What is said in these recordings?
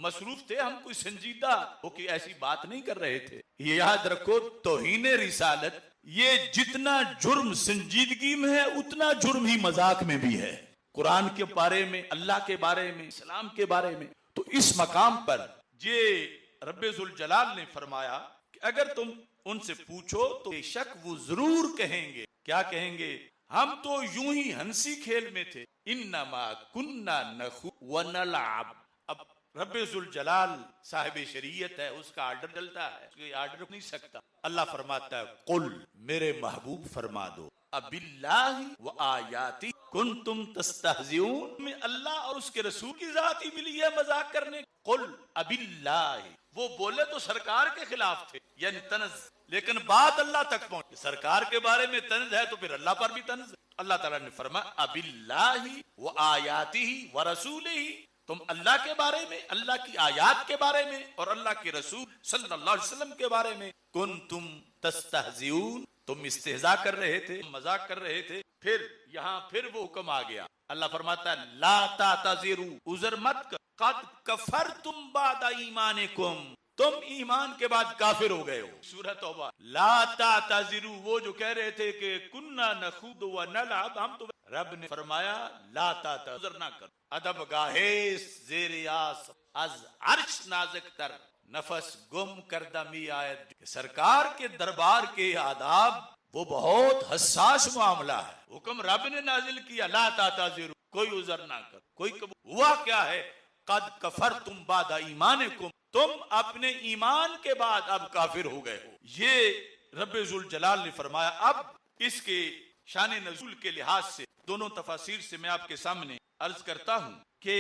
मसरूफ थे, हम कोई संजीदा होके ऐसी बात नहीं कर रहे थे। ये याद रखो, तौहीन रिसालत ये जितना जुर्म संजीदगी में है उतना जुर्म ही मजाक में भी है। कुरान के बारे में, अल्लाह के बारे में, इस्लाम के बारे में। तो इस मकाम पर ये रब्बे जुल जलाल ने फरमाया कि अगर तुम उनसे पूछो तो बेशक वो जरूर कहेंगे। क्या कहेंगे? हम तो यूं ही हंसी खेल में थे। इन्नमा कुन्ना नखू व नलअब। अब रब्बे जुल जलाल साहिब शरीयत है, उसका आर्डर चलता है, उसके आर्डर नहीं सकता। अल्लाह फरमाता है, कुल मेरे महबूब फरमा दो, अबिल्लाहि व आयाति कुंतुम तस्तहजिऊन। में अल्लाह और उसके रसूल की जात ही मिली है मजाक करने। कुल अबिल्लाहि, वो बोले तो सरकार के खिलाफ थे, यानी तनज, लेकिन बात अल्लाह तक पहुंची। सरकार के बारे में तनज है तो फिर अल्लाह पर भी तनज। अल्लाह ताला ने फरमाया, अबिल्लाहि व आयातिही व रसूलिही, तुम अल्लाह के बारे में, अल्लाह की आयात के बारे में और अल्लाह के रसूल सल्लल्लाहु अलैहि वसल्लम के बारे में कुंतुम तस्तहजिऊन, तुम इस्तेहजा कर रहे थे, मजाक कर रहे थे। फिर यहाँ फिर वो हुक्म आ गया। अल्लाह फरमाता है, ला तातज़िरू, उज़र मत कर, कद कफरतुम बादा ईमानिकुम, तुम ईमान के बाद काफिर हो गए हो। सूरह तौबा। ला तातज़िरू, वो जो कह रहे थे कि कुन्ना नखूद व नलअब, हम तो, रब ने फरमाया ला तातज़िरू, उज़र ना कर। अदब गाहे ज़ेरियास अज अर्श नाज़िक तर, नफस गुम करदा मी आयत। सरकार के दरबार के आदाब वो बहुत हसास मामला है। हुक्म रब ने नाजिल किया, ला तातज़िरू, कोई उज़र ना कर, कोई कबूल। हुआ क्या है? कद कफरतुम बादा ईमानिकुम, तुम अपने ईमान के बाद अब काफिर हो गए हो। ये रब्बे जुल जलाल ने फरमाया। अब इसके शान नज़ूल के लिहाज से दोनों तफासिर से मैं आपके सामने अर्ज करता हूँ कि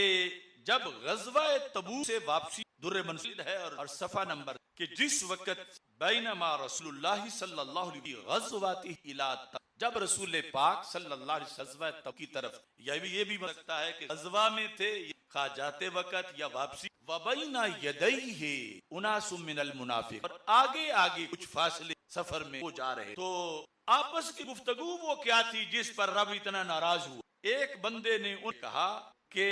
जब गज़वा तबूक से वापसी, दुर्र मंसूर है और सफा नंबर, कि जिस वक्त बैनमा रसूलुल्लाह सल्लल्लाहु अलैहि गज़वाती इला, जब रसूल पाक सल्लल्लाहु अलैहि वसल्लम तब की तरफ, ये भी हो सकता है कि गज़वा में थे खा जाते वक्त या वापसी, वबैना यदैहि उनासुम मिनल मुनाफिक, और आगे आगे कुछ फासले सफर में हो जा रहे। तो आपस की गुफ्तगू वो क्या थी जिस पर रब इतना नाराज हुआ? एक बंदे ने उन्हें कहा कि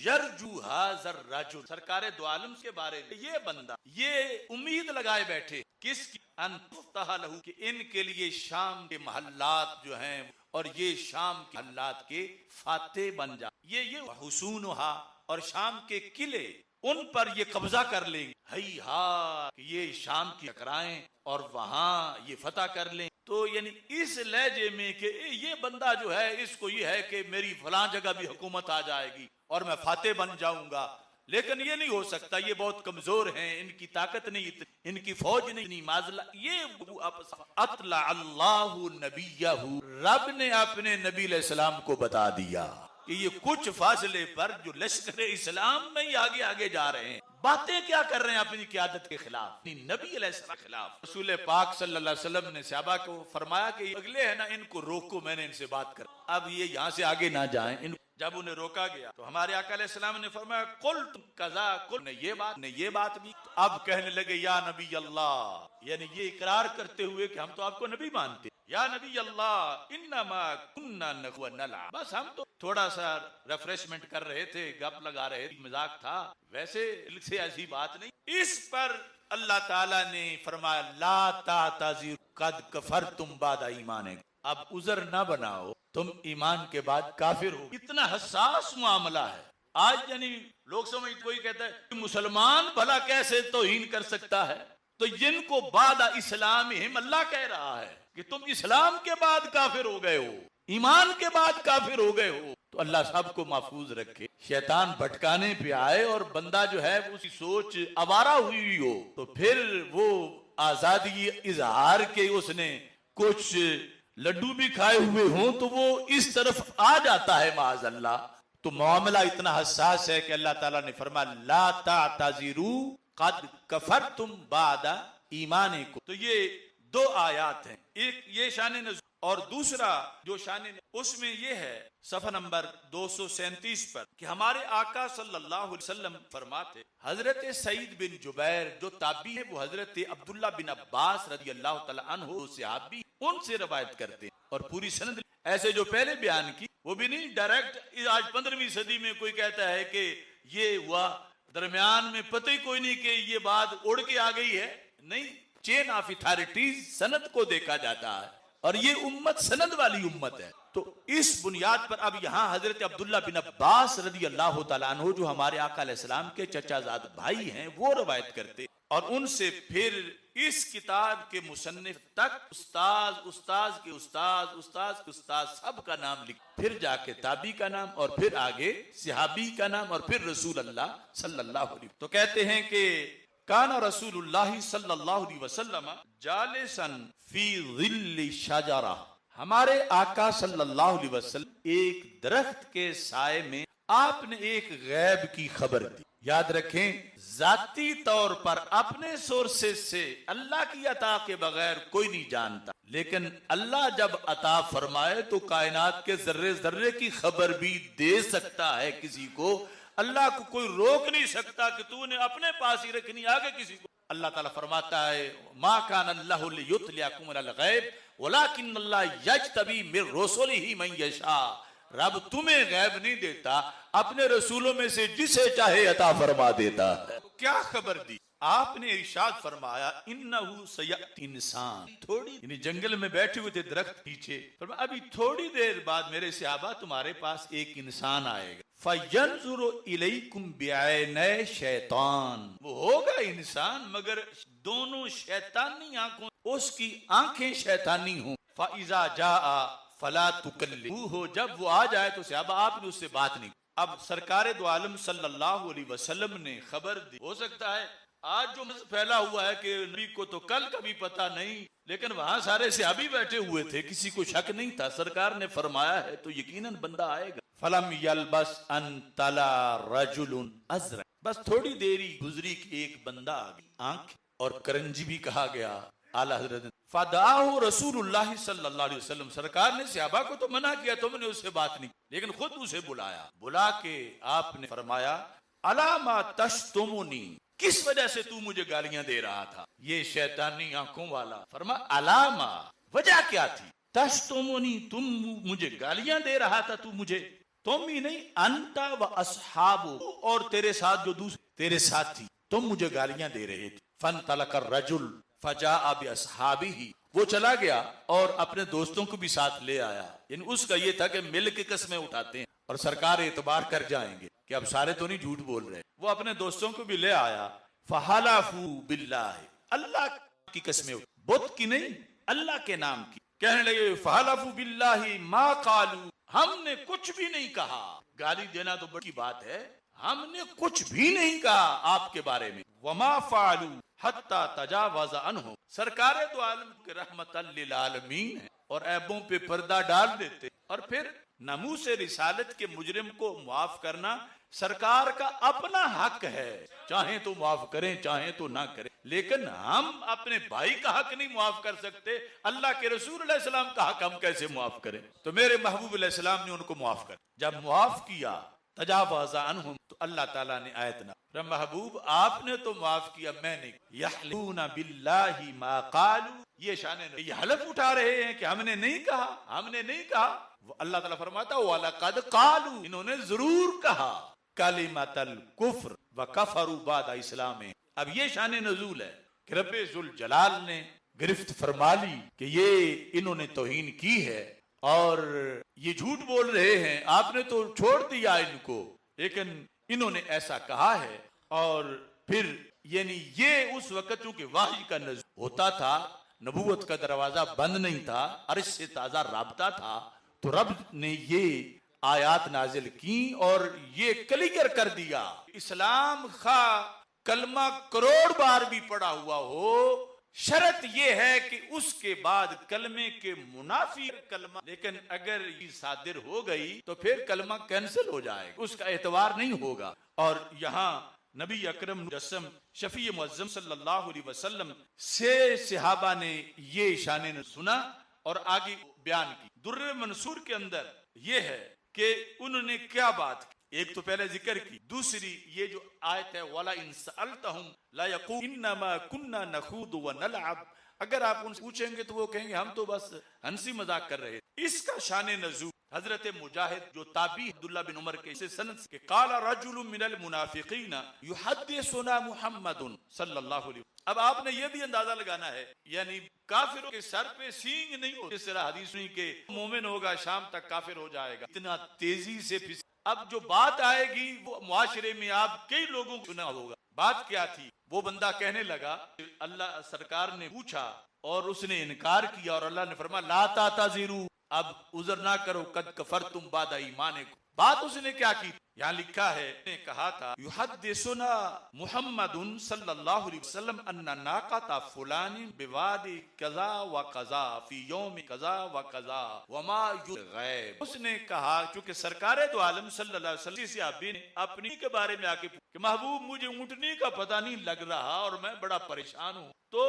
यरजू हाज़र रजुल, सरकारे दो आलम के बारे में ये बंदा ये उम्मीद लगाए बैठे, किसकी? अनतुफ्तह लहू, कि इनके लिए शाम के महल्लात जो हैं और ये शाम के महल्लात के फाते बन जा, ये हुसूनहा, और शाम के किले, उन पर ये कब्जा कर लेंगे। हई हा, ये शाम की टकराएं और वहां ये फतह कर लें। तो यानी इस लहजे में कि ये बंदा जो है, इसको ये है कि मेरी फलां जगह भी हुकूमत आ जाएगी और मैं फाते बन जाऊंगा। लेकिन ये नहीं हो सकता, ये बहुत कमजोर हैं, इनकी ताकत नहीं, इनकी फौज नहीं, माजला। ये अतला अल्लाहु नबियहु, रब ने अपने नबी अलैहिस्सलाम को बता दिया कि ये कुछ फासले पर जो लश्कर इस्लाम में ही आगे आगे जा रहे हैं, बातें क्या कर रहे हैं अपनी क़यादत के खिलाफ, नबी अलैहिस्सलाम के खिलाफ। रसूल पाक सल्लल्लाहु अलैहि वसल्लम ने सहाबा को फरमाया कि अगले है ना, इनको रोको, मैंने इनसे बात कर, अब ये यहाँ से आगे ना जाएं। जब उन्हें रोका गया तो हमारे आका अलैहिस्सलाम ने फरमाया, कुल तुम कजा, कुल ने ये बात भी। अब कहने लगे, या नबी अल्लाह, यानी ये इकरार करते हुए कि हम तो आपको नबी मानते, या नबी अल्लाह, इन्नमा कुन्ना नखू नलअब, बस हम तो थोड़ा सा रिफ्रेशमेंट कर रहे थे, गप लगा रहे थे, मजाक था, वैसे से ऐसी बात नहीं। इस पर अल्लाह ताला ने फरमाया, ला तातज़िरू कद कफरतुम बादा ईमानिकुम, अब उज़र ना बनाओ, तुम ईमान के बाद काफिर हो। इतना हसास मामला है आज। यानी लोग समझ, कोई कहता है मुसलमान भला कैसे तौहीन कर सकता है, तो जिनको बादा इस्लाम हिम, अल्लाह कह रहा है कि तुम इस्लाम के बाद काफिर हो गए हो, ईमान के बाद काफिर हो गए हो। तो अल्लाह सबको महफूज रखे, शैतान भटकाने पे आए और बंदा जो है उसकी सोच आवारा हुई हो, तो फिर वो आजादी इजहार के उसने कुछ लड्डू भी खाए हुए हों तो वो इस तरफ आ जाता है माअज़ल्लाह। तो मामला इतना हसास है कि अल्लाह ताला ने फरमाया, ला तातज़िरू कद कफरतुम बादा ईमानिकुम। तो ये दो आयात हैं, एक ये शान नज़ूल और दूसरा जो शान, उसमें ये है सफा नंबर 237 पर कि हमारे आका सल्लल्लाहु अलैहि वसल्लम फरमाते, हजरत सईद बिन जुबैर जो ताबी है, वो हजरत अब्दुल्ला बिन अब्बास रज़ियल्लाहु तआला अन्हु सहाबी, उनसे रवायत करते हैं और पूरी सनद ऐसे जो पहले बयान की वो भी नहीं डायरेक्ट। आज 15वीं सदी में कोई कहता है कि ये हुआ दरमियान में पता ही कोई नहीं कि ये बात उड़ के आ गई है, नहीं, चेन ऑफ अथॉरिटीज, सनद को देखा जाता है और ये उम्मत सनद वाली उम्मत है। तो इस बुनियाद पर अब यहाँ हजरत अब्दुल्ला बिन अब्बास रदी अल्लाह तआला अन्हु, जो हमारे आका अलैहिस्सलाम के चचाजाद भाई हैं, वो रवायत करते और उनसे फिर इस किताब के मुसन्निफ तक उस्ताद, उस्ताद के उस्ताद, उस्ताद के उस्ताद सबका नाम लिख, फिर जाके ताबी का नाम और फिर आगे सहाबी का नाम और फिर रसूल अल्लाह सल्लल्लाहु अलैहि। तो कहते हैं कि काना रसूलुल्लाह सल्लल्लाहु अलैहि वसल्लम जालिसन फी ज़िल्ली शजरा, हमारे आका सल्लल्लाहु अलैहि वसल्लम एक दरख्त के साए में आपने एक गैब की खबर दी। याद रखें, जाती तौर पर अपने सोर्सेज से अल्लाह की अता के बगैर कोई नहीं जानता, लेकिन अल्लाह जब अता फरमाए तो कायनात के जर्रे जर्रे की खबर भी दे सकता है किसी को। अल्लाह को कोई रोक नहीं सकता कि तूने अपने पास ही रखनी, आगे किसी को। अल्लाह ताला फरमाता है, मा कान अल्लाहु लियुतलिअकुम अलल गैब वलाकिन अल्लाह यज्तबी मिर रुसुलिही मन यशा, रब तुम्हें गैब नहीं देता, अपने रसूलों में से जिसे चाहे अता फरमा देता है। क्या खबर दी? आपने इरशाद फरमाया, इन्नहु सयअती इंसान, थोड़ी यानी जंगल में बैठे हुए थे दरख्त पीछे, फरमाया अभी थोड़ी देर बाद मेरे सहाबा तुम्हारे पास एक इंसान आएगा, फयंजुरु इलैकुम बिअैनै शैतान, वो होगा इंसान मगर दोनों शैतानी आंखों, उसकी आंखें शैतानी हों। फइजा जाआ फला तुकल्लिमूहु, जब वो आ जाए तो सहाबा आपने उससे बात नहीं। अब सरकार दो आलम सल्लल्लाहु अलैहि वसल्लम ने खबर दी। हो सकता है आज जो फैला हुआ है कि नबी को तो कल का भी पता नहीं, लेकिन वहां सारे सहाबी बैठे हुए थे, किसी को शक नहीं था, सरकार ने फरमाया है तो यकीनन बंदा आएगा। फलम यलबस अन तला रजुलुन अज़रक, बस थोड़ी देरी गुजरी कि एक बंदा आ गया, आंख और करंजी भी कहा गया। आला हजरत फदाहु रसूलुल्लाह सल्लल्लाहु अलैहि वसल्लम, सरकार ने सहाबा को तो मना किया, तुमने उससे बात नहीं, लेकिन खुद उसे बुलाया। बुला के आपने फरमाया, अलामा तशतुमुनी, किस वजह से तू मुझे गालियां दे रहा था? ये शैतानी आंखों वाला फरमा, अलामा, वजह क्या थी? तशतुमुनी, तुम मुझे गालियां दे रहा था, तू मुझे, तुम ही नहीं, अंता व अस्हाबु, और तेरे साथ जो दूसरे तेरे साथी, तुम मुझे गालियां दे रहे थे। फनतलकर रजुल फजाअ बिअस्हाबिही, वो चला गया और अपने दोस्तों को भी साथ ले आया। यानी उसका ये था कि मिल के कस्में उठाते हैं और सरकार एतबार कर जाएंगे कि अब सारे तो नहीं झूठ बोल रहे। वो अपने दोस्तों को भी ले आया। फहलफू बिल्लाह, अल्लाह की कस्में, बुत की नहीं, अल्लाह के नाम की। कहने लगे, फहलफू बिल्लाहि मा कालू, हमने कुछ भी नहीं कहा। गाली देना तो बड़ी बात है, हमने कुछ भी नहीं कहा आपके बारे में। वमा फालू हत्ता तजावज़ अन्हु, सरकार दो आलम के रहमतल लिल आलमीन है और ऐबों पे पर्दा डाल देते। और फिर नमूस रिसालत के मुजरिम को माफ करना सरकार का अपना हक है, चाहे तो माफ करें चाहे तो ना करें, लेकिन हम अपने भाई का हक नहीं माफ कर सकते। अल्लाह के रसूल अलैहि सलाम का हक हम कैसे माफ करें? तो मेरे महबूब अलैहि सलाम ने उनको माफ कर, जब माफ किया तजावज़ अन्हुम, तो अल्लाह ताला ने आयत ना, महबूब आपने तो माफ किया, मैं नहीं। यहलूना बिल्लाहि मा कालू, ये शान, ये हलफ उठा रहे हैं कि हमने नहीं कहा, हमने नहीं कहा। अल्लाह ताला फरमाता है, वलक़द कालू, इन्होंने जरूर कहा, कलिमतल कुफ्र व कफरू बाद इस्लाम। अब ये शान नजूल है कि रब्बे जुल जलाल ने गिरफ्त फरमा ली कि ये इन्होंने तौहीन की है और ये झूठ बोल रहे हैं, आपने तो छोड़ दिया इनको, लेकिन इन्होंने ऐसा कहा है। और फिर यानी ये उस वक्त चूंकि वाही का नज़ूल होता था, नबूवत का दरवाजा बंद नहीं था, अर्श से ताजा राबता था, तो रब ने ये आयात नाजिल की और ये क्लियर कर दिया, इस्लाम खा कलमा करोड़ बार भी पढ़ा हुआ हो, शर्त यह है कि उसके बाद कलमे के मुनाफी कलमा, लेकिन अगर ये सादिर हो गई तो फिर कलमा कैंसिल हो जाएगा, उसका एतबार नहीं होगा। और यहाँ नबी अकरम मुजस्सम शफी मुअज्जम सल्लल्लाहु अलैहि वसल्लम से सहाबा ने ये शान सुना और आगे बयान की। दुर्र मंसूर के अंदर ये है कि उन्होंने क्या बात की, एक तो पहले जिक्र की, दूसरी ये जो आयत है, वाला इन सअल्तहुम ला यक़ूलून इन्नमा कुन्ना नखूदु व नलअब, अगर आप उनसे पूछेंगे तो वो कहेंगे हम तो बस हंसी मजाक कर रहे थे। इसका शान नज़ूल हजरत मुजाहिद जो ताबी अब्दुल्ला बिन उमर के से सनद के काला रजुलुम मिनल मुनाफिकीना युहद्दिसुना मुहम्मदुन सल्लल्लाहु अलैहि। अब आपने ये भी अंदाजा लगाना है, यानी काफिरों के सर पे सींग नहीं हो, इस तरह हदीस नहीं के मोमिन होगा शाम तक काफिर हो जाएगा, इतना तेजी से अब जो बात आएगी वो मुआशरे में आप कई लोगों को सुना होगा। बात क्या थी? वो बंदा कहने लगा, अल्लाह सरकार ने पूछा और उसने इनकार किया और अल्लाह ने फरमाया ला ताज़िरू, अब उज़र ना करो, कद कफरतुम बादा ईमानिकुम। बात उसने क्या की? यहाँ लिखा है, ने कहा था युहद्दिसुना मुहम्मदुन सल्लल्लाहु अलैहि वसल्लम अन्ना नाक़ता फुलानी बिवादी कज़ा व कज़ा फी यौम कज़ा व कज़ा वमा युग़ैब। उसने कहा, चूंकि सरकारे दो आलम सल्लल्लाहु अलैहि वसल्लम से अभी अपनी के बारे में आके कि महबूब मुझे ऊँटनी का पता नहीं लग रहा और मैं बड़ा परेशान हूँ, तो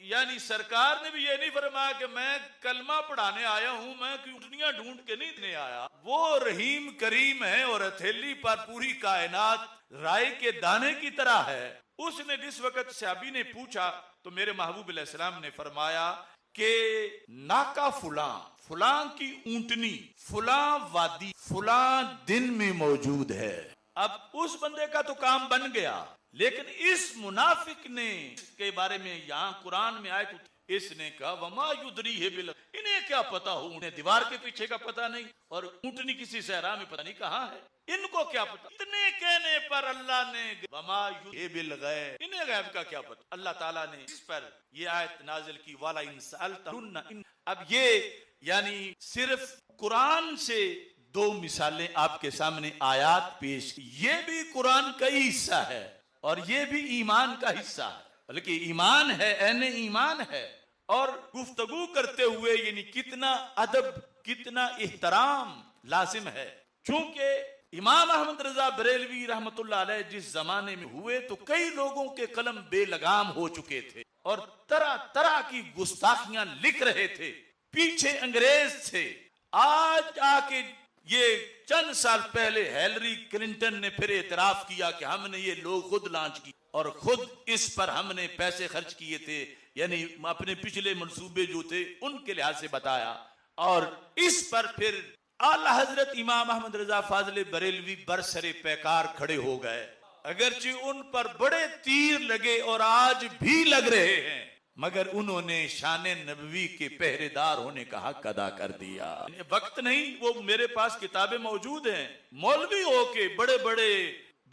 यानी सरकार ने भी ये नहीं फरमाया कि मैं कलमा पढ़ाने आया हूँ, मैं ऊँटनियां ढूंढ के नहीं देने आया। वो रहीम करीम है और हथेली पर पूरी कायनात राय के दाने की तरह है। उसने जिस वक्त सहाबी ने पूछा तो मेरे महबूब अलैहिस्सलाम ने फरमाया कि नाका फुलां, फुलां की ऊँटनी फुलां वादी फुलां दिन में मौजूद है। अब उस बंदे का तो काम बन गया, लेकिन इस मुनाफिक ने के बारे में यहाँ कुरान में आए तो इसने कहा वमा युदरी है बिल, इन्हें क्या पता हो, उन्हें दीवार के पीछे का पता नहीं और ऊँटनी किसी सहरा में पता नहीं कहाँ है, इनको क्या पता। इतने कहने पर अल्लाह ने वमा युदरी बिल गैब, इन्हें गैब का क्या पता। अल्लाह ताला ने इस पर ये आयत नाजिल की वाला इंसान। अब ये यानी सिर्फ कुरान से दो मिसालें आपके सामने आयात पेश, ये भी कुरान का ही हिस्सा है और ये भी ईमान का हिस्सा है, बल्कि ईमान है, ऐने ईमान है। और गुफ्तगू करते हुए यानी कितना अदब, कितना एहतराम लाजिम है। चूंकि इमाम अहमद रजा बरेलवी रहमतुल्लाह अलैह जिस जमाने में हुए तो कई लोगों के कलम बेलगाम हो चुके थे और तरह तरह की गुस्ताखियां लिख रहे थे। पीछे अंग्रेज थे। आज आके ये चंद साल पहले हिलरी क्लिंटन ने फिर एतराफ किया कि हमने ये लोग खुद लॉन्च की और खुद इस पर हमने पैसे खर्च किए थे, यानी अपने पिछले मंसूबे जो थे उनके लिहाज से बताया। और इस पर फिर आला हजरत इमाम अहमद रजा फाजले बरेलवी बरसरे पैकार खड़े हो गए, अगरचे उन पर बड़े तीर लगे और आज भी लग रहे हैं, मगर उन्होंने शाने नबवी के पहरेदार होने का हक अदा कर दिया। वक्त नहीं, वो मेरे पास किताबें मौजूद हैं। मौलवी होके बड़े बड़े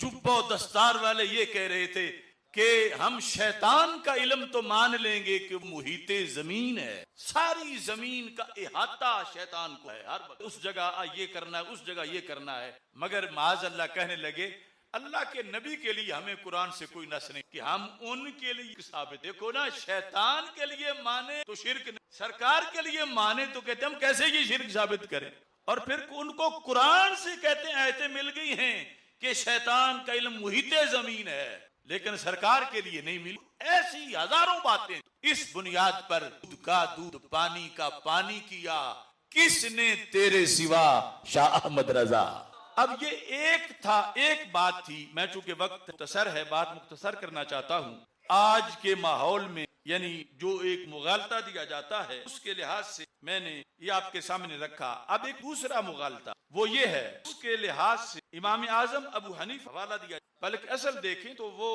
जुब्बा दस्तार वाले ये कह रहे थे कि हम शैतान का इल्म तो मान लेंगे कि मुहीते जमीन है, सारी जमीन का इहाता शैतान को है, हर उस जगह ये करना है, उस जगह ये करना है। मगर माज अल्लाह कहने लगे अल्लाह के नबी के लिए हमें कुरान से कोई नस नहीं कि हम उनके लिए साबित। देखो ना, शैतान के लिए माने तो शिर्क नहीं, सरकार के लिए माने तो कहते हम कैसे ये शिर्क साबित करें। और फिर उनको कुरान से कहते हैं आयतें मिल गई हैं कि शैतान का इल्म मुहीते जमीन है, लेकिन सरकार के लिए नहीं मिली। ऐसी हजारों बातें। इस बुनियाद पर दूध का दूध, पानी का पानी किया किसने तेरे सिवा, शाह अहमद रजा। अब ये एक बात थी। मैं चूंकि वक्त मुख्तसर है, बात मुख्तसर करना चाहता हूँ। आज के माहौल में यानी जो एक मुगालता दिया जाता है उसके लिहाज से मैंने ये आपके सामने रखा। अब एक दूसरा मुगालता वो ये है, उसके लिहाज से इमाम आजम अबू हनीफा हवाला दिया, बल्कि असल देखें तो वो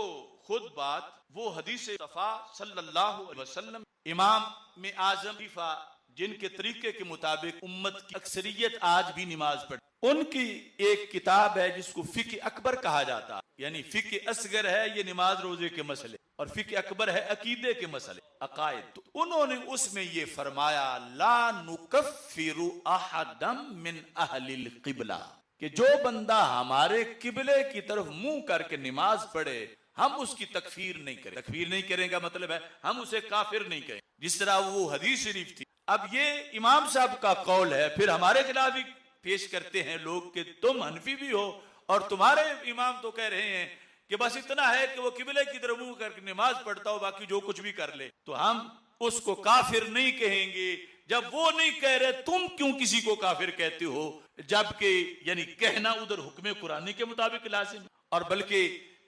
खुद बात वो हदीस मुस्तफा सल्लल्लाहु अलैहि वसल्लम इमाम में आजम हनीफा जिनके तरीके के मुताबिक उम्मत की अक्सरियत आज भी नमाज पढ़, उनकी एक किताब है जिसको फिक़ अकबर कहा जाता है। यानी फिक़ असगर है ये नमाज रोजे के मसले और फिक़ अकबर है अकीदे के मसले, अकायद। तो उन्होंने उसमें ये फरमाया ला नुकफ्फिरु अहदम मिन अहलिल क़िबला, कि जो बंदा हमारे किबले की तरफ मुंह करके नमाज पढ़े हम उसकी तकफीर नहीं करें। तकफीर नहीं करेंगे मतलब है हम उसे काफिर नहीं करें, जिस तरह वो हदीस शरीफ थी। अब ये इमाम साहब का कौल है, फिर हमारे खिलाफ भी पेश करते हैं लोग कि तुम हनफी भी हो और तुम्हारे इमाम तो कह रहे हैं कि बस इतना है कि वो किबले की तरफ मुंह करके नमाज पढ़ता हो, बाकी जो कुछ भी कर ले, तो हम उसको काफिर नहीं कहेंगे। जब वो नहीं कह रहे तुम क्यों किसी को काफिर कहते हो, जबकि यानी कहना उधर हुक्म कुरानी के मुताबिक लाजिम, और बल्कि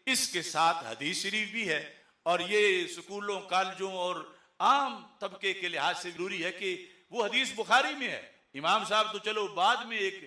इसके साथ हदीस शरीफ भी है। और ये स्कूलों कॉलेजों और आम तबके के लिहाज से जरूरी है कि वो हदीस बुखारी में है, इमाम साहब तो चलो बाद में एक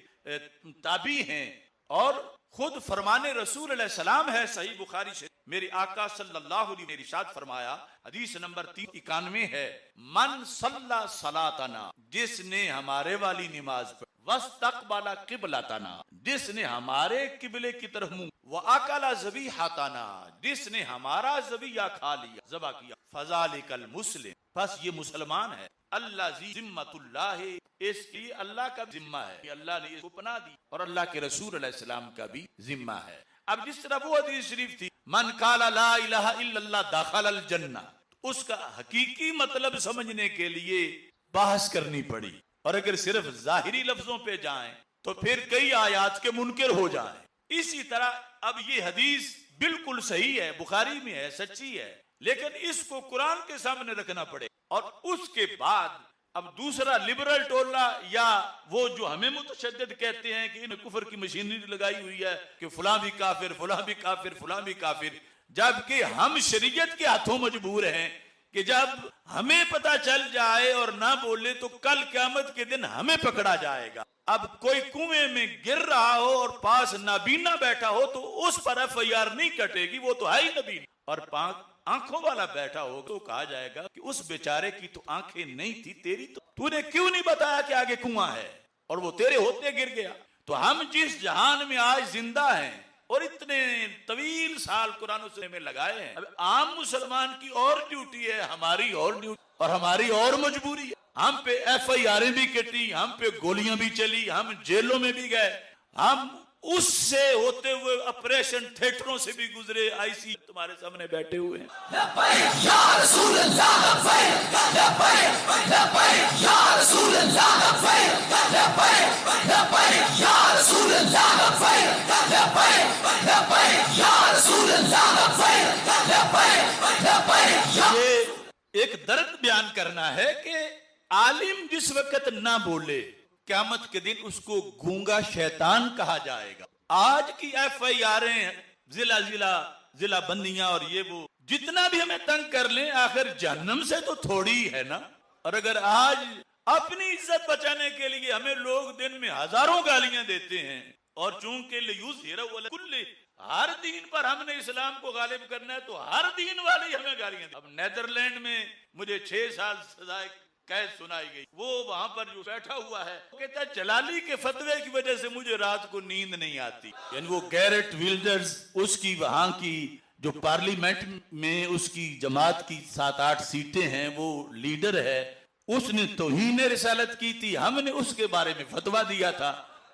ताबी हैं और खुद फरमाने रसूल अलैहि सलाम है सही बुखारी से। मेरे आका सल्लल्लाहु अलैहि वसल्लम ने इरशाद फरमाया, हदीस नंबर 391 है, मन सल्ला सलातना, जिसने हमारे वाली नमाज पढ़ी, वस्तकबला किबलतना, जिसने हमारे किबले की तरफ मुंह, व अकला ज़बीहतना, जिसने हमारा ज़बिया खा लिया, ज़बा किया, फज़ालिकल मुस्लिम, बस ये मुसलमान है। अल्लाह जिम्मतुल्लाह, इसकी अल्लाह का जिम्मा है, अल्लाह ने इसको पनाह दी और अल्लाह के रसूल अलैहि सलाम का भी जिम्मा है। अब जिस तरह वो हदीस शरीफ थी, मन काला ला इलाहा इल्लल्लाह दखलल जन्नह, उसका हकीकी मतलब समझने के लिए बहस करनी पड़ी, और अगर सिर्फ जाहिरी लफ्जों पे जाएं तो फिर कई आयात के मुनकिर हो जाएं। इसी तरह अब ये हदीस बिल्कुल सही है, बुखारी में है, सच्ची है, लेकिन इसको कुरान के सामने रखना पड़े। और उसके बाद अब दूसरा लिबरल टोला या वो जो हमें मुतशद्दिद कहते हैं कि इन कुफर की मशीनरी लगाई हुई है कि फलां भी काफिर, फलां भी काफिर, फलां भी काफिर, जबकि हम शरीयत के हाथों मजबूर हैं कि जब हमें पता चल जाए और ना बोले तो कल क़यामत के दिन हमें पकड़ा जाएगा। अब कोई कुएं में गिर रहा हो और पास नाबीना बैठा हो तो उस पर FIR नहीं कटेगी, वो तो है ही नबीना, और आंखों वाला बैठा हो तो कहा जाएगा कि उस बेचारे की तो आंखें नहीं थी, तेरी तो तूने क्यों नहीं बताया कि आगे कुआं है, और वो तेरे होते गिर गया। तो हम जिस जहान में आज जिंदा हैं और इतने तवील साल कुरान सुनने में लगाए हैं, अब आम मुसलमान की और ड्यूटी है, हमारी और ड्यूटी और हमारी और मजबूरी है। हम पे FIR भी कटी, हम पे गोलियां भी चली, हम जेलों में भी गए, हम उससे होते हुए ऑपरेशन थिएटरों से भी गुजरे, IC तुम्हारे सामने बैठे हुए हैं। ये एक दर्द बयान करना है कि आलिम जिस वक्त ना बोले, क़यामत के दिन उसको गूंगा शैतान कहा जाएगा। आज की FIR जिला बंदियां और ये वो जितना भी हमें तंग कर लें, आखिर जहन्नम से तो थोड़ी है ना। और अगर आज अपनी इज्जत बचाने के लिए हमें लोग दिन में हजारों गालियां देते हैं, और चूंकि कुल्ले हर दीन पर हमने इस्लाम को गालिब करना है तो हर दीन वाले हमें गालियां। अब नेदरलैंड में मुझे 6 साल सजा कैद सुनाई गई, वो वहां पर जो बैठा हुआ है कहता है जलाली के फतवे की वजह से मुझे रात को नींद नहीं आती। यानी वो गैरेट विल्डर्स, उसकी वहां की जो पार्लियामेंट में उसकी जमात की 7-8 सीटें हैं, वो लीडर है, उसने तौहीन रिसालत की थी, हमने उसके बारे में फतवा दिया था,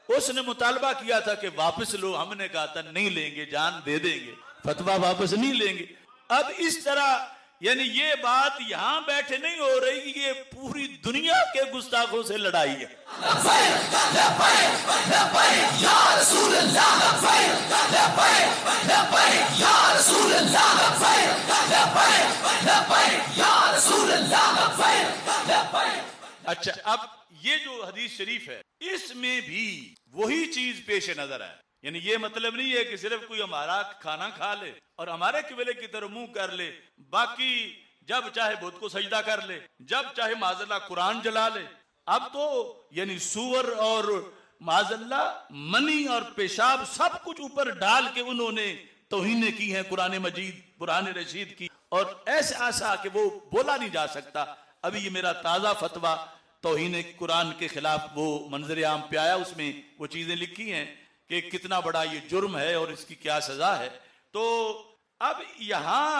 उसने मुतालबा किया था कि वापस लो, हमने कहा था नहीं लेंगे, जान दे देंगे, फतवा वापस नहीं लेंगे। अब इस तरह यानी ये बात यहां बैठे नहीं हो रही, ये पूरी दुनिया के गुस्ताखों से लड़ाई है। अच्छा, अब ये जो हदीस शरीफ है इसमें भी वही चीज पेश नजर है। यानी ये मतलब नहीं है कि सिर्फ कोई हमारा खाना खा ले और हमारे किबले की तरफ मुंह कर ले, बाकी जब चाहे बुत को सजदा कर ले, जब चाहे माज़अल्लाह कुरान जला ले। अब तो यानी सूअर और माज़अल्लाह मनी और पेशाब सब कुछ ऊपर डाल के उन्होंने तौहीनें की हैं कुरान मजीद, कुरान रशीद की, और ऐसे आशा कि वो बोला नहीं जा सकता। अभी ये मेरा ताज़ा फतवा तौहीन कुरान के खिलाफ वो मंजर आम पे आया, उसमें वो चीजें लिखी हैं कि कितना बड़ा ये जुर्म है और इसकी क्या सजा है। तो अब यहाँ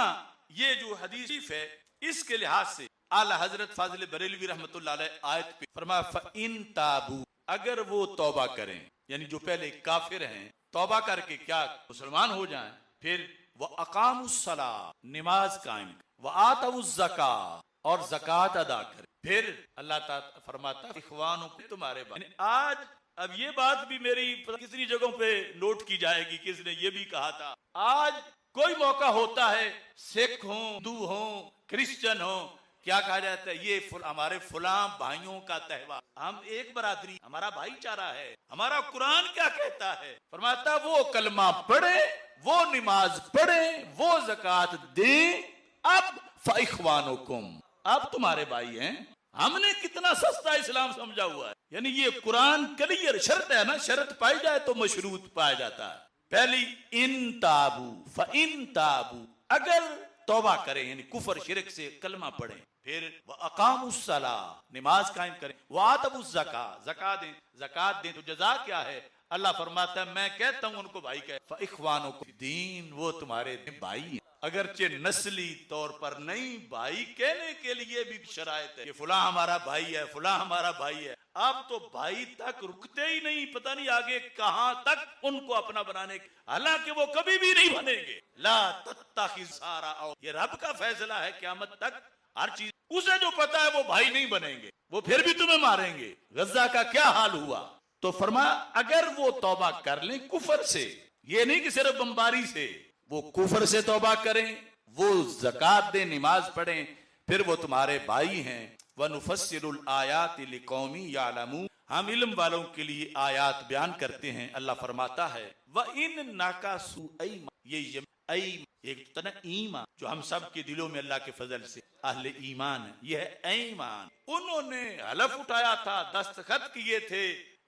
ये जो हदीस है इसके लिहाज से आला हजरत फाजिल बरेलवी रहमतुल्लाह अलैह आयत पे फरमाया फ़इन ताबू, अगर वो तौबा करें, यानी जो पहले काफिर हैं तौबा करके क्या मुसलमान हो जाएं, फिर वह अकामुस्सला, नमाज कायम, वह आतउज़्ज़का, और ज़कात अदा करें, फिर अल्लाह ताला फरमाता इख्वानों को तुम्हारे भाई। आज अब ये बात भी मेरी कितनी जगहों पे नोट की जाएगी, किसने ये भी कहा था, आज कोई मौका होता है, सिख हो, हिंदू हो, क्रिश्चियन हो, क्या कहा जाता है, ये हमारे फुलां भाइयों का त्योहार, हम एक बरादरी, हमारा भाईचारा है, हमारा कुरान क्या कहता है, फरमाता वो कलमा पढ़े, वो नमाज पढ़े, वो ज़कात दें, अब फ़इख्वानुकुम, अब तुम्हारे भाई हैं, हमने कितना सस्ता इस्लाम समझा हुआ है। यानी ये कुरान क्लियर शर्त है ना, शर्त पाई जाए तो मशरूत पाया जाता है। पहली इन ताबू फ इन ताबू, अगर तौबा करें यानी कुफर शिरक से कलमा पढ़ें, फिर अकामुस्सला नमाज कायम करें, वातबुज ज़का ज़कात दें, ज़कात दें, तो जज़ा क्या है? अल्लाह फरमाता है मैं कहता हूं उनको भाई कह इख्वानुकुम दीन, वो तुम्हारे भाई हैं। अगरचे नस्ली तौर पर नहीं, भाई कहने के लिए भी शरायत है कि फुला हमारा भाई है, फुला हमारा भाई है। अब तो भाई तक रुकते ही नहीं, पता नहीं आगे कहां तक उनको अपना बनाने, हालांकि वो कभी भी नहीं बनेंगे। ला तत्ताखिज़ सारा, और ये रब का फैसला है क़यामत तक हर चीज, उसे जो पता है वो भाई नहीं बनेंगे, वो फिर भी तुम्हें मारेंगे। गजा का क्या हाल हुआ? तो फरमाया अगर वो तौबा कर लें कुफर से, ये नहीं कि सिर्फ बमबारी से, वो कुफर से तौबा करें, वो ज़कात दें, नमाज पढ़ें, फिर वो तुम्हारे भाई हैं। वनुफस्सिरुल आयाति लिकौमी यालमून, हम इल्म वालों के लिए आयात बयान करते हैं। अल्लाह फरमाता है व इन नाकासु ऐमा, ये एक तना ईमान जो हम सब के दिलों में अल्लाह के फजल से अहले ईमान है, यह है ईमान। उन्होंने हलफ उठाया था, दस्तखत किए थे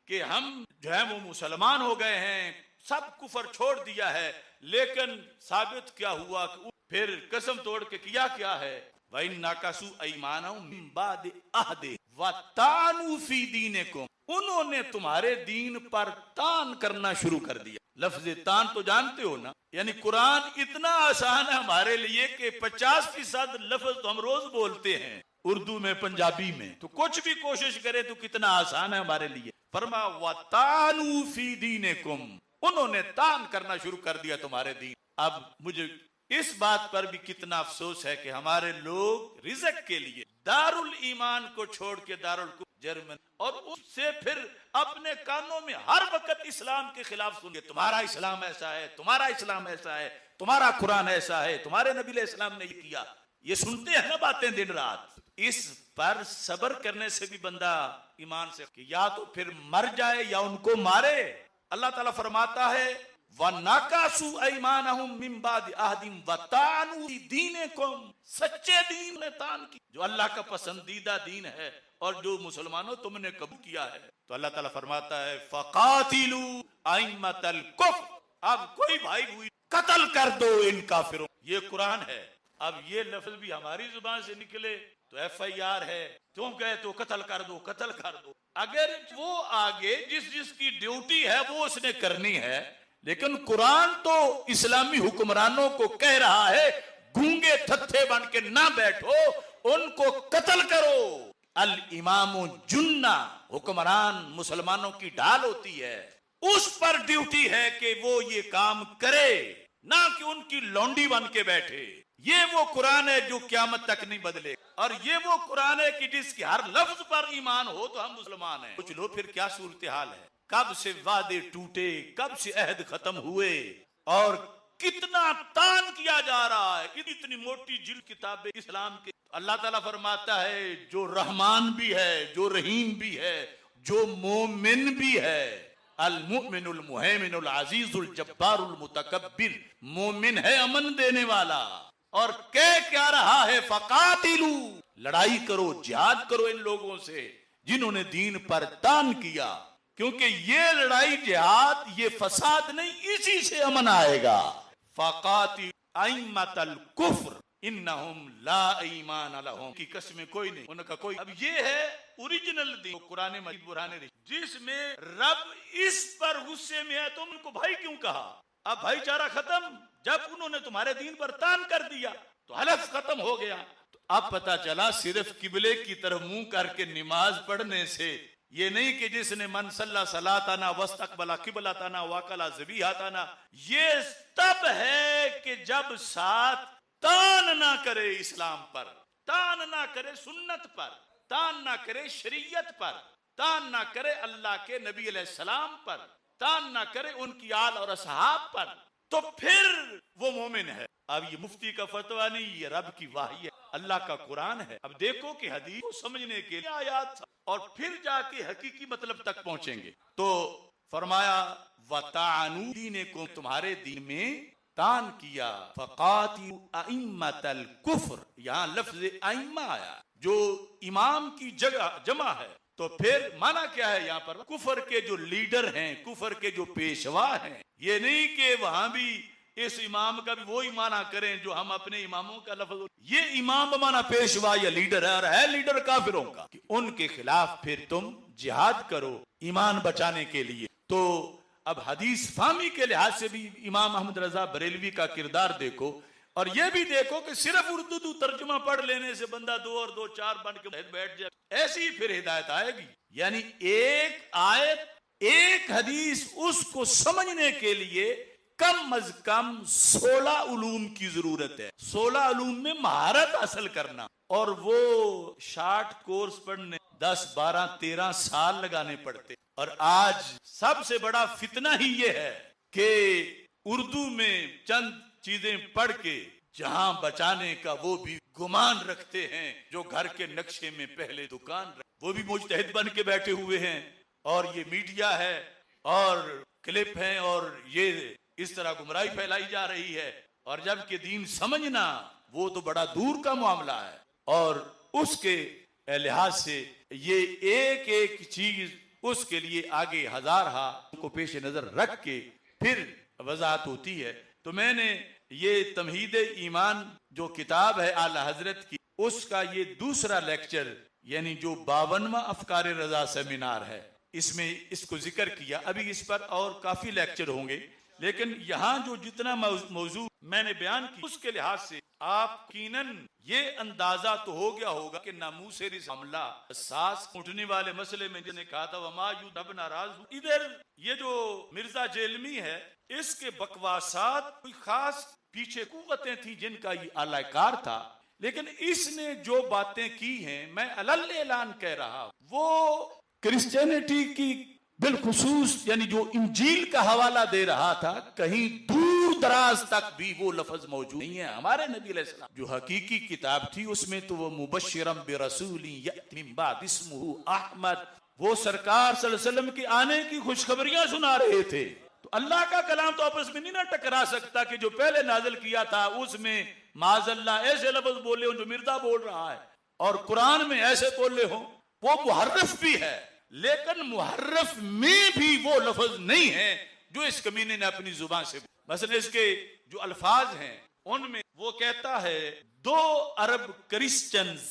कि हम जो है वो मुसलमान हो गए हैं, सब कुफर छोड़ दिया है, लेकिन साबित क्या हुआ कि फिर कसम तोड़ के किया क्या है? वइन नाकासु ईमानहुम मिन बाद अहदे व तानु फी दीनिकुम, उन्होंने तुम्हारे दीन पर तान करना शुरू कर दिया। लफ्ज तान तो जानते हो ना, यानी कुरान इतना आसान है हमारे लिए कि 50% लफ्ज तो हम रोज बोलते हैं उर्दू में, पंजाबी में, तो कुछ भी कोशिश करें तो कितना आसान है हमारे लिए। फरमा वतानु फी दीनिकुम, उन्होंने तान करना शुरू कर दिया तुम्हारे दीन। अब मुझे इस बात पर भी कितना अफसोस है कि हमारे लोग रिज़्क के लिए दारुल ईमान को छोड़ के दारुल जर्मन, और उससे फिर अपने कानों में हर वक्त इस्लाम के खिलाफ सुनिए, तुम्हारा इस्लाम ऐसा है, तुम्हारा इस्लाम ऐसा है, तुम्हारा कुरान ऐसा है, तुम्हारे नबी अलैहि सलाम ने ये किया। ये सुनते हैं ना बातें दिन रात। इस पर सब्र करने से भी बंदा ईमान से, कि या तो फिर मर जाए या उनको मारे। अल्लाह ताला फरमाता है वनाकासु ऐमानहुम मिन बाद अहदिम वतानु दीनिकुम, सच्चे दीन ने तान की, जो अल्लाह का पसंदीदा दीन है और जो मुसलमानों तुमने कबूल किया है। तो अल्लाह ताला फरमाता है फकातिलू अइम्मतल कुफ्र, अब कोई भाई हुई कत्ल कर दो इन काफिरों। ये कुरान है। अब ये लफ्ज भी हमारी जुबान से निकले तो FIR है, तुम कहे तो कत्ल कर दो, कत्ल कर दो। अगर वो आगे जिस जिसकी ड्यूटी है वो उसने करनी है, लेकिन कुरान तो इस्लामी हुक्मरानों को कह रहा है गूंगे थत्थे बन के ना बैठो, उनको कत्ल करो। अल इमामु जुन्ना, हुक्मरान मुसलमानों की ढाल होती है, उस पर ड्यूटी है कि वो ये काम करे, ना कि उनकी लौंडी बन के बैठे। ये वो कुरान है जो क्यामत तक नहीं बदले, और ये वो कुरान है कि जिसके हर लफ्ज पर ईमान हो तो हम मुसलमान हैं। कुछ लो फिर क्या सूरत हाल है, कब से वादे टूटे, कब से अहद खत्म हुए, और कितना तान किया जा रहा है। इतनी मोटी जिल्द किताबें इस्लाम के, अल्लाह ताला फरमाता है जो रहमान भी है, जो रहीम भी है, जो मोमिन भी है, अल मुमिनुल मुहैमिनुल अजीजुल जब्बारुल मुतकब्बिर, मोमिन है अमन देने वाला। और कह क्या रहा है फकातिलू, लड़ाई करो, जिहाद करो इन लोगों से जिन्होंने दीन पर तान किया, क्योंकि ये लड़ाई जिहाद ये फसाद नहीं, इसी से अमन आएगा। फकातिल अइम्मतल कुफ्र इन्नहुम ला ईमान लहुम, की कसमें कोई नहीं, उनका कोई। अब ये है ओरिजिनल दीन, कुरान मजीद बुरहान, जिसमें रब इस पर गुस्से में है तो उनको भाई क्यों कहा? अब भाईचारा खत्म, जब उन्होंने तुम्हारे दीन पर तान कर दिया तो हलफ खत्म हो गया। तो अब पता चला सिर्फ किबले की तरफ मुंह करके नमाज पढ़ने से ये नहीं कि जिसने मन सल्ला सलाताना वस्तकबला किबलाताना वाकला ज़बीहाताना, ये तब है कि जब साथ तान ना करे इस्लाम पर, तान ना करे सुन्नत पर, तान ना करे शरीयत पर, तान ना करे अल्लाह के नबी अलैहिस्सलाम पर, तान ना करे उनकी आल और असहाब पर, तो फिर वो मोमिन है। अब ये मुफ्ती का फतवा नहीं, ये रब की वाही है, अल्लाह का कुरान है। अब देखो कि हदीस को समझने के लिए आयात और फिर जाके हकीकी मतलब तक पहुंचेंगे। तो फरमाया वतानु दीनिकुम, तुम्हारे दीन में तान किया। फकातिलू अइम्मतल कुफ्र, यहाँ लफ्ज अइम्मा आया, जो इमाम की जगह जमा है, तो फिर माना क्या है यहाँ पर? कुफर के जो लीडर हैं, कुफर के जो पेशवा हैं, ये नहीं कि वहां भी इस इमाम का भी वही माना करें जो हम अपने इमामों का लफ्ज, ये इमाम माना पेशवा या लीडर है, और है लीडर काफिरों का, कि उनके खिलाफ फिर तुम जिहाद करो ईमान बचाने के लिए। तो अब हदीस फाहमी के लिहाज से भी इमाम अहमद रजा बरेलवी का किरदार देखो, और ये भी देखो कि सिर्फ उर्दू तर्जुमा पढ़ लेने से बंदा 2 और 2 4 बन के बैठ जाए, ऐसी फिर हिदायत आएगी। यानी एक आयत, एक हदीस, उसको समझने के लिए कम अज कम 16 उलूम की जरूरत है। 16 उलूम में महारत हासिल करना, और वो शॉर्ट कोर्स पढ़ने 10 12 13 साल लगाने पड़ते। और आज सबसे बड़ा फितना ही ये है कि उर्दू में चंद चीजें पढ़ के जहां बचाने का वो भी गुमान रखते हैं, जो घर के नक्शे में पहले दुकान वो भी मुजतहिद बन के बैठे हुए हैं, और ये मीडिया है और क्लिप है, और ये इस तरह गुमराही फैलाई जा रही है। और जबकि दीन समझना वो तो बड़ा दूर का मामला है, और उसके लिहाज से ये एक एक चीज उसके लिए आगे हजार हा को पेश नजर रख के फिर वजाहत होती है। तो मैंने ये तमहीद ईमान जो किताब है आला हजरत की, उसका ये दूसरा लेक्चर, यानी जो 52वां अफकार रजा सेमिनार है, इसमें इसको जिक्र किया। अभी इस पर और काफी लेक्चर होंगे, लेकिन यहाँ जो जितना मौजू मैंने बयान की, उसके लिहाज से आप यकीनन ये अंदाजा तो हो गया होगा कि नामूसे हमला सास उठने वाले मसले में जिसने कहा था वमायू दब नाराज, इधर ये जो मिर्जा जेलमी है, इसके बकवासात कोई खास पीछे कुव्वतें थी जिनका ये आलाकार था, लेकिन इसने जो बातें की हैं, मैं अलल ऐलान कह रहा हूं, वो क्रिश्चियनिटी की बिलखुसूस, यानी जो इंजील का हवाला दे रहा था, कहीं दूर दराज तक भी वो लफ्ज मौजूद नहीं है। हमारे नबी अलैहिस्सलाम जो हकीकी किताब थी, उसमें तो वो मुबश्शिरम बिरसूली यअती मिन बाद इस्मुहु अहमद, वो सरकार सल्लल्लाहु अलैहि वसल्लम के आने की खुशखबरियां सुना रहे थे। तो अल्लाह का कलाम तो आपस में नहीं ना टकरा सकता कि जो पहले नाजिल किया था उसमें माज़अल्लाह ऐसे लफ्ज बोले हो जो मिर्जा बोल रहा है, और कुरान में ऐसे बोले हो। वो मुहर्रफ भी है, लेकिन मुहर्रफ में भी वो लफ्ज नहीं है जो इस कमीने ने अपनी जुबान से, मसलन इसके जो अल्फाज हैं उनमें वो कहता है 2 अरब क्रिश्चियंस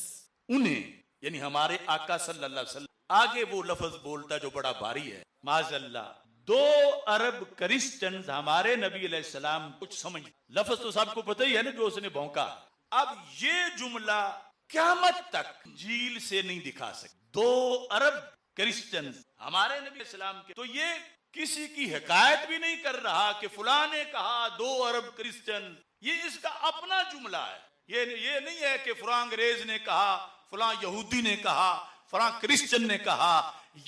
उन्हें, यानी हमारे आका सल्लल्लाहु अलैहि वसल्लम, आगे वो लफ्ज बोलता जो बड़ा भारी है, माज़अल्लाह 2 अरब क्रिश्चियंस हमारे नबी अलैहिस्सलाम कुछ समझ, लफ्ज तो सबको पता ही है ना जो उसने भौंका। अब ये जुमला क़यामत तक झील से नहीं दिखा सकते। 2 अरब क्रिश्चियन हमारे नबी इस्लाम के, तो ये किसी की हिकायत भी नहीं कर रहा कि फुला ने कहा 2 अरब क्रिश्चियन, ये इसका अपना जुमला है। ये नहीं है कि फुला अंग्रेज ने कहा, फुला यहूदी ने कहा, फुला क्रिश्चियन ने कहा,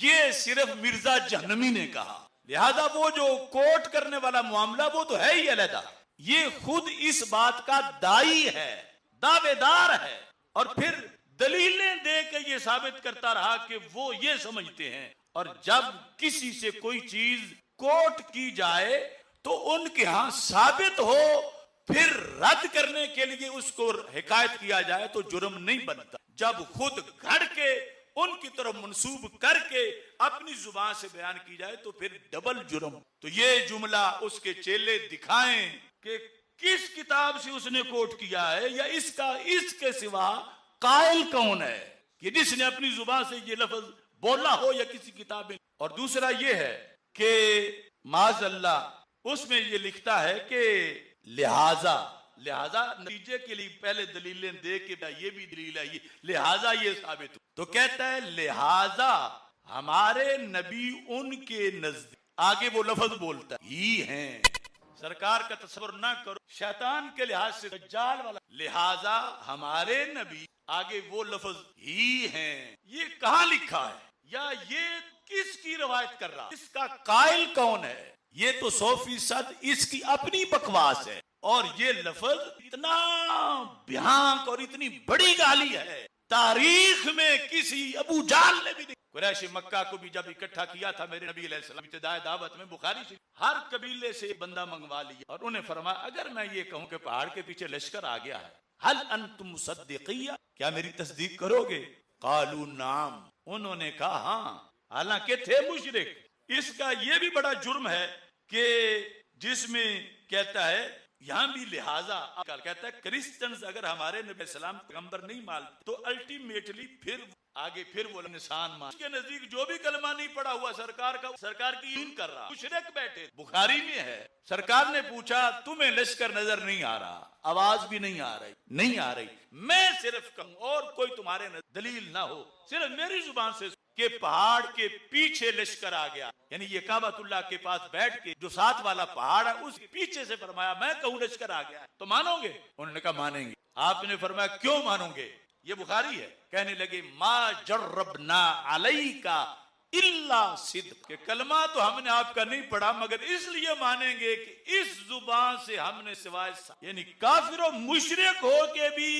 ये सिर्फ मिर्जा जहनमी ने कहा। लिहाजा वो जो कोट करने वाला मामला वो तो है ही अलहदा, ये खुद इस बात का दाई है, दावेदार है, और फिर दलीलें दे के ये साबित करता रहा कि वो ये समझते हैं। और जब किसी से कोई चीज कोट की जाए तो उनके यहां साबित हो, फिर रद्द करने के लिए उसको हिकायत किया जाए तो जुर्म नहीं बनता। जब खुद घड़ के उनकी तरफ मंसूब करके अपनी जुबान से बयान की जाए तो फिर डबल जुर्म। तो ये जुमला उसके चेले दिखाएं कि किस किताब से उसने कोट किया है, या इसके सिवा कायल कौन है कि जिसने अपनी जुबान से ये लफ्ज बोला हो या किसी किताब में। और दूसरा ये है कि माज़अल्लाह उसमें ये लिखता है कि लिहाजा नतीजे के लिए पहले दलीलें दे के ये भी दलील है, ये लिहाजा ये साबित हो, तो कहता है लिहाजा हमारे नबी उनके नजदीक, आगे वो लफ्ज बोलता है ही हैं। सरकार का तस्वर ना करो शैतान के लिहाज से दज्जाल वाला, लिहाजा हमारे नबी, आगे वो लफ्ज ही हैं। ये कहाँ लिखा है, या ये किसकी रवायत कर रहा, इसका कायल कौन है? ये तो 100% इसकी अपनी बकवास है। और ये लफ्ज इतना भयानक और इतनी बड़ी गाली है, तारीख में किसी अबू जाल ने भी नहीं। कुरैश मक्का को भी जब इकट्ठा किया था मेरे नबी अलैहिस्सलाम इब्तिदाई दावत में, बुखारी से हर कबीले से एक बंदा मंगवा लिया, और उन्हें फरमाया अगर मैं ये कहूं कि पहाड़ के पीछे लश्कर आ गया है, हल अंतुम मुसद्दिक़िया, क्या मेरी तस्दीक करोगे? कालू नाम, उन्होंने कहा हाँ, हालांकि थे मुशरिक। इसका ये भी बड़ा जुर्म है कि जिसमें कहता है यहां भी लिहाजा कहता है क्रिश्चियंस अगर हमारे नबी सलाम पैगंबर नहीं मानते तो अल्टीमेटली फिर आगे फिर वो इंसान मान, उसके नजदीक जो भी कलमा नहीं पड़ा हुआ सरकार की इन कर रहा, मुशरिक बैठे। बुखारी में है, सरकार ने पूछा तुम्हें लश्कर नजर नहीं आ रहा, आवाज भी नहीं आ रही, मैं सिर्फ कहूं और कोई तुम्हारे दलील ना हो, सिर्फ मेरी जुबान से के पहाड़ के पीछे लश्कर आ गया, यानी ये काबतुल्लाह के पास बैठ के जो साथ वाला पहाड़ है उसके पीछे से फरमाया मैं कहूं लश्कर आ गया, तो मानोगे? उन्होंने कहा मानेंगे। आपने फरमाया क्यों मानोगे? ये बुखारी है। कहने लगे मा जर्रबना अलैका इल्ला सिद्क, के कलमा तो हमने आपका नहीं पढ़ा मगर इसलिए मानेंगे कि इस जुबान से हमने सिवाय, यानी काफिर और मुशरिक हो के भी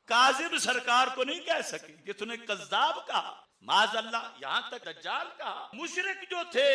काजिब सरकार को नहीं कह सके कि तूने कज़्ज़ाब कहा, माज़अल्लाह, यहां तक दज्जाल कहा। मुशरिक जो थे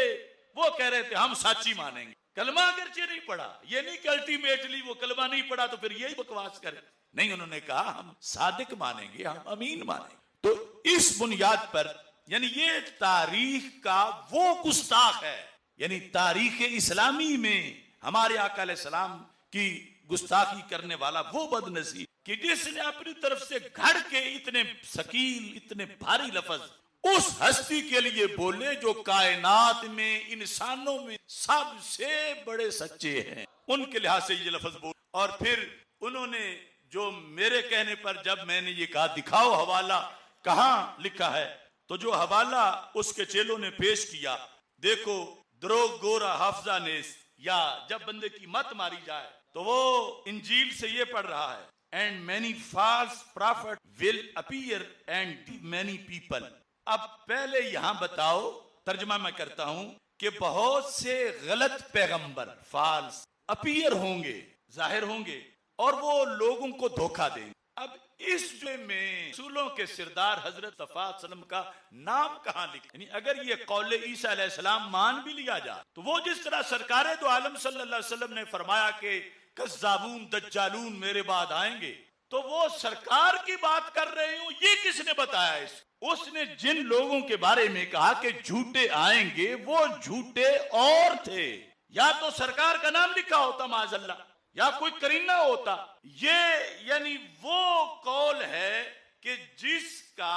वो कह रहे थे हम सच्ची मानेंगे, कलमा अगरचे नहीं पढ़ा, ये नहीं कि अल्टीमेटली वो कलमा नहीं पढ़ा तो फिर यही बकवास करे, नहीं, उन्होंने कहा हम सादिक मानेंगे, हम अमीन मानेंगे। तो इस बुनियाद पर यानी ये तारीख का वो गुस्ताख है, यानी तारीख इस्लामी में हमारे आका अलैहिस्सलाम की गुस्ताखी करने वाला वो बदनसीब कि जिसने अपनी तरफ से घड़ के इतने शकील, इतने भारी लफ्ज उस हस्ती के लिए बोले जो कायनात में, इंसानों में सबसे बड़े सच्चे हैं, उनके लिहाज से ये लफ्ज बोल। और फिर उन्होंने जो मेरे कहने पर जब मैंने ये कहा दिखाओ हवाला कहां लिखा है, तो जो हवाला उसके चेलों ने पेश किया, देखो द्रोग गोरा हाफजा ने, या जब बंदे की मत मारी जाए तो वो इंजील से ये पढ़ रहा है and many false prophet will appear and many people. अब पहले यहां बताओ, तर्जमा मैं करता हूं कि बहुत से गलत पैगंबर फॉल्स अपीयर होंगे, जाहिर होंगे और वो लोगों को धोखा देंगे। अब इस में रसूलों के सिरदार हजरत सफ़ा सल्लम का नाम कहां लिखा? यानी अगर ये कौले ईसा अलैहिस्सलाम मान भी लिया जाए तो वो जिस तरह सरकारे दो आलम सल्लल्लाहु अलैहि वसल्लम ने फरमाया कि कज़्ज़ाबून दज्जालून मेरे बाद आएंगे, तो वो सरकार की बात कर रहे हो, ये किसने बताया? उसने जिन लोगों के बारे में कहा कि झूठे आएंगे वो झूठे और थे, या तो सरकार का नाम लिखा होता माज़अल्लाह या कोई करीना होता। ये यानी वो कौल है कि जिसका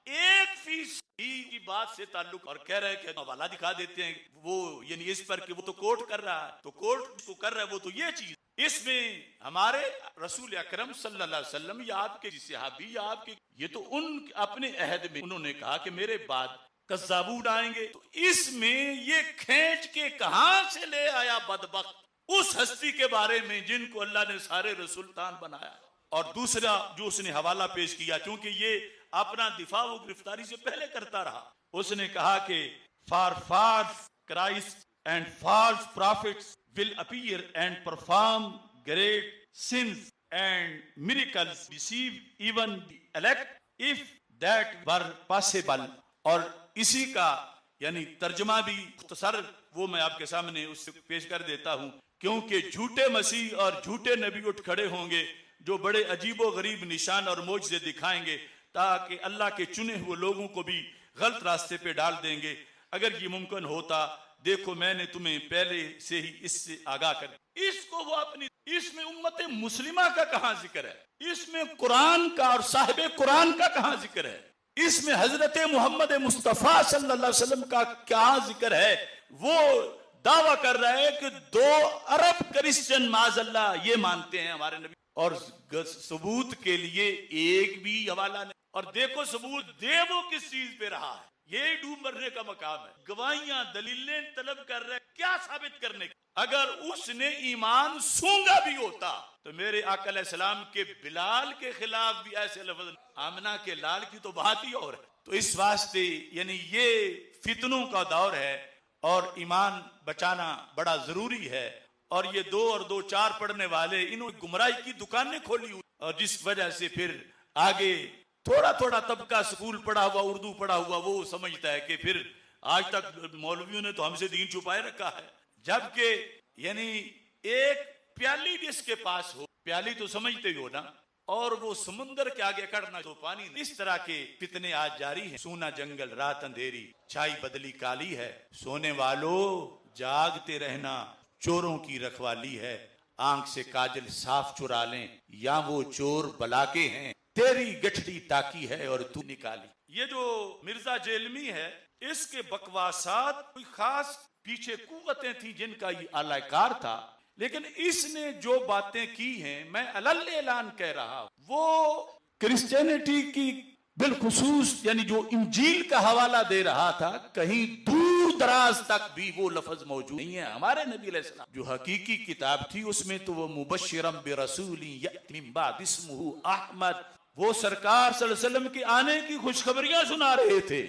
1% की बात से ताल्लुक, और कह रहे हैं कि हवाला दिखा देते हैं वो, यानी इस पर कि वो तो कोर्ट कर रहा है, तो कोर्ट उसको कर रहा है, वो तो ये चीज इसमें हमारे रसूल अकरम सल्लल्लाहु अलैहि वसल्लम या आपके सहाबी या आपके, ये तो उन अपने अहद में उन्होंने कहा कि मेरे बाद कज़्ज़ाबून आएंगे, तो इसमें ये खींच के कहां से ले आया बदबख्त उस हस्ती के बारे में जिनको अल्लाह ने सारे रसूलतान बनाया। और दूसरा जो उसने हवाला पेश किया, क्योंकि ये अपना दिफा वो गिरफ्तारी से पहले करता रहा, उसने कहा कि for false Christ and false prophets will appear and perform great signs and miracles receive even the elect if that were possible. और इसी का यानी तर्जमा भी मुख्तसर वो मैं आपके सामने उससे पेश कर देता हूं, क्योंकि झूठे मसीह और झूठे नबी उठ खड़े होंगे जो बड़े अजीबो गरीब निशान और मोजज़े दिखाएंगे ताकि अल्लाह के चुने हुए लोगों को भी गलत रास्ते पे डाल देंगे। अगर ये मुमकिन होता, देखो मैंने तुम्हें पहले से ही इससे आगाह कर, इसको वो अपनी, इसमें उम्मत मुस्लिमा का कहां जिक्र है, इसमें कुरान का और साहिब कुरान का कहां जिक्र है, इसमें हजरत मोहम्मद मुस्तफा सल्लल्लाहु अलैहि वसल्लम का क्या जिक्र है? वो दावा कर रहा है कि 2 अरब क्रिश्चियन माज़अल्लाह ये मानते हैं हमारे नबी, और सबूत के लिए एक भी हवाला नहीं। और देखो सबूत दे वो किस चीज पे रहा है, ये डूब मरने का मकाम है, गवाहियां दलीलें तलब कर रहे, क्या साबित करने की? अगर उसने ईमान सूंगा भी होता तो मेरे आका अलैहिस्सलाम के बिलाल के खिलाफ भी ऐसे लफ्ज, आमना के लाल की तो बात ही और है। तो इस वास्ते यानी ये फितनों का दौर है और ईमान बचाना बड़ा जरूरी है। और ये 2 और 2 4 पढ़ने वाले इन्होंने गुमराही की दुकानें खोली हुई, और जिस वजह से फिर आगे थोड़ा थोड़ा तबका स्कूल पढ़ा हुआ, उर्दू पढ़ा हुआ, वो समझता है कि फिर आज तक मौलवियों ने तो हमसे दीन छुपाए रखा है, जबकि यानी एक प्याली जिसके पास हो, प्याली तो समझते ही हो ना, और वो समुंदर के आगे अकड़ना तो पानी। इस तरह के फितने आज जारी हैं। सोना जंगल रात अंधेरी, छाई बदली काली है। सोने वालों जागते रहना, चोरों की रखवाली है। आंख से काजल साफ चुरा लें, या वो चोर बलाके हैं। तेरी गठड़ी ताकी है और तू निकाली। ये जो मिर्जा जेलमी है, इसके बकवासात कोई खास पीछे कुव्वतें थी जिनका ये आलाकार था, लेकिन इसने जो बातें की हैं, मैं अलल ऐलान कह रहा हूं, वो क्रिश्चियनिटी की बिलखुसूस यानी जो इंजील का हवाला दे रहा था, कहीं दूर दराज तक भी वो लफ्ज मौजूद नहीं है। हमारे नबी अलैहिस्सलाम जो हकीकी किताब थी, उसमें तो वो मुबश्शिरम बिरसूली यअती मिन बाद इस्मुहु अहमद, वो सरकार सल्लल्लाहु अलैहि वसल्लम के आने की खुशखबरियां सुना रहे थे।